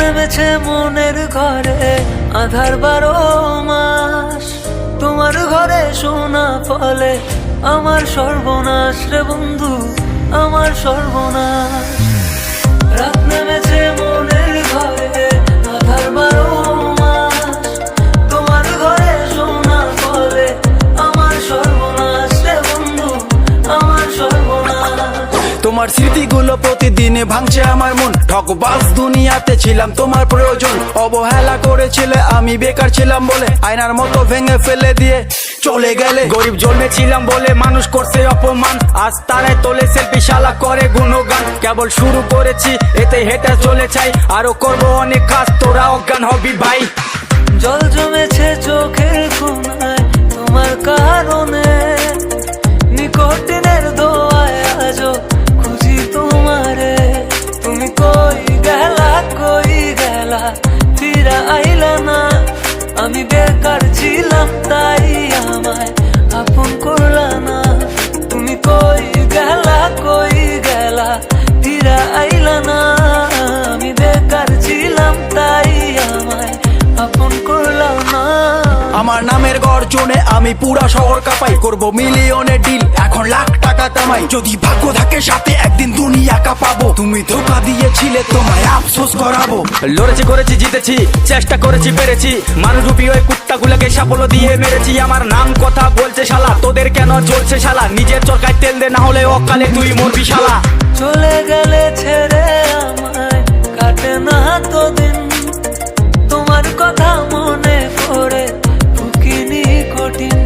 নেমেছে মনের ঘরে আধার 12 মাস। তোমার ঘরে সোনা ফলে আমার সর্বনাশ রে বন্ধু, আমার সর্বনাশ। রাত নেমেছে মনের ঘরে আধার 12 মাস। তোমার ঘরে সোনা ফলে আমার সর্বনাশ রে বন্ধু, আমার সর্বনাশ। তোমার স্মৃতিগুলো প্রতিদিনে ভাঙছে আমার মন। ঠকবাজ দুনিয়াতে ছিলাম তোমার প্রয়োজন। অবহেলা করেছিলে, আমি বেকার ছিলাম বলে আয়নার মতো ভেঙে ফেলে দিয়ে চলে গেলে। গরিব জন্মেছিলাম বলে মানুষ করছে অপমান, আজ তারাই তোলে সেলফি, শালা করে গুণগান। কেবল শুরু করেছি, এতে হেঁটে চলে চাই, আরো করবো অনেক কাজ, তোরা অজ্ঞান হবি ভাই। জল জমেছে চোখের কোণায় তোমার কারণে, নিকটিনের দোয়ায় আজও খুঁজি তোমারে। তুমি কই গেলা ফিরা আইলা না। আমি বেকার ছিলাম তাই আমায় আপন করলা না। তুমি কই গেলা ফিরা আইলা না। আমি বেকার ছিলাম তাই আমায় আপন করলা না। আমার নামের গর্জনে আমি পুরা শহর কাঁপাই, করবো মিলিয়নের ডিল, এখন লাখ টাকা কামাই। যদি ভাগ্য থাকে সাথে একদিন দুনিয়া কাঁপাবো। তুমি ধোকা দিয়েছিলে, তোমায় আফসোস করাবো। লড়েছি, করেছি, জিতেছি, চেষ্টা করেছি, পেরেছি। মানুষ রূপী ওই কুত্তাগুলোকে সাফল্য দিয়ে মেরেছি। আমার নাম কথা বলছে শালা, তোদের কেন জ্বলছে শালা? নিজের চরকায় তেল দে, না হলে অকালে তুই মরবি শালা। চলে গেলে ছেড়ে আমায় কাটে না তো দিন, তোমার কথা মনে পড়ে ফুকিনি কঠিন।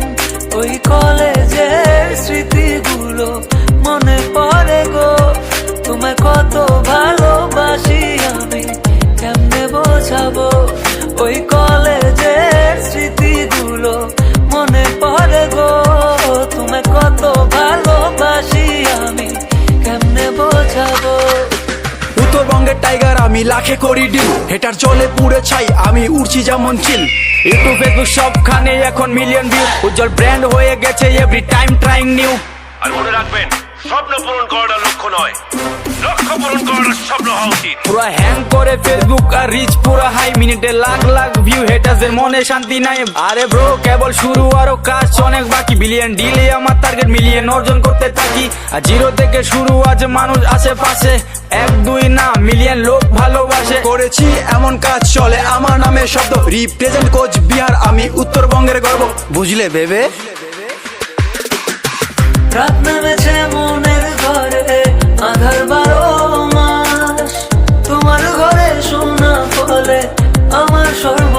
ওই কলেজের স্মৃতিগুলো মনে পড়ে গো, তোমায় কত ভালোবাসি আমি কেমনে বোঝাবো। ওই কলেজের স্মৃতিগুলো মনে পড়ে গো, তোমায় কত ভালোবাসি আমি কেমনে বোঝাবো। উত্তরবঙ্গের টাইগার আমি, লাখে করি ডিল, হেটার চলে পুড়ে ছাই, আমি উড়ছি যেমন চিল। ইউটিউব, ফেসবুক সবখানে এখন মিলিয়ন ভিউ, উজ্জ্বল ব্র্যান্ড হয়ে গেছে এভরি টাইম ট্রাইং নিউ। আর মনে রাখবেন, স্বপ্ন পূরণ করাটা লক্ষ্য নয়, লক্ষ্য পূরণ করাটা স্বপ্ন হওয়া উচিত। পুরো হ্যাং করে ফেসবুক আর রিচ পুরো হাই, মিনিটে লাখ লাখ ভিউ, হেটারদের মনে শান্তি নাই। আরে ব্রো কেবল শুরু, আরো কাজ অনেক বাকি। বিলিয়ন ডিলে আমার টার্গেট, মিলিয়ন অর্জন করতে থাকি। আর জিরো থেকে শুরু, আজ মানুষ আশেপাশে, 1 2 না মিলিয়ন লোক ভালোবাসে। করেছি এমন কাজ চলে আমার নামে শব্দ, রিপ্রেজেন্ট কোচবিহার, আমি উত্তরবঙ্গের গর্ব, বুঝলে ভেবে। রাত নেমেছে মনের ঘরে আধার 12 মাস। তোমার ঘরে সোনা ফলে আমার সর্ব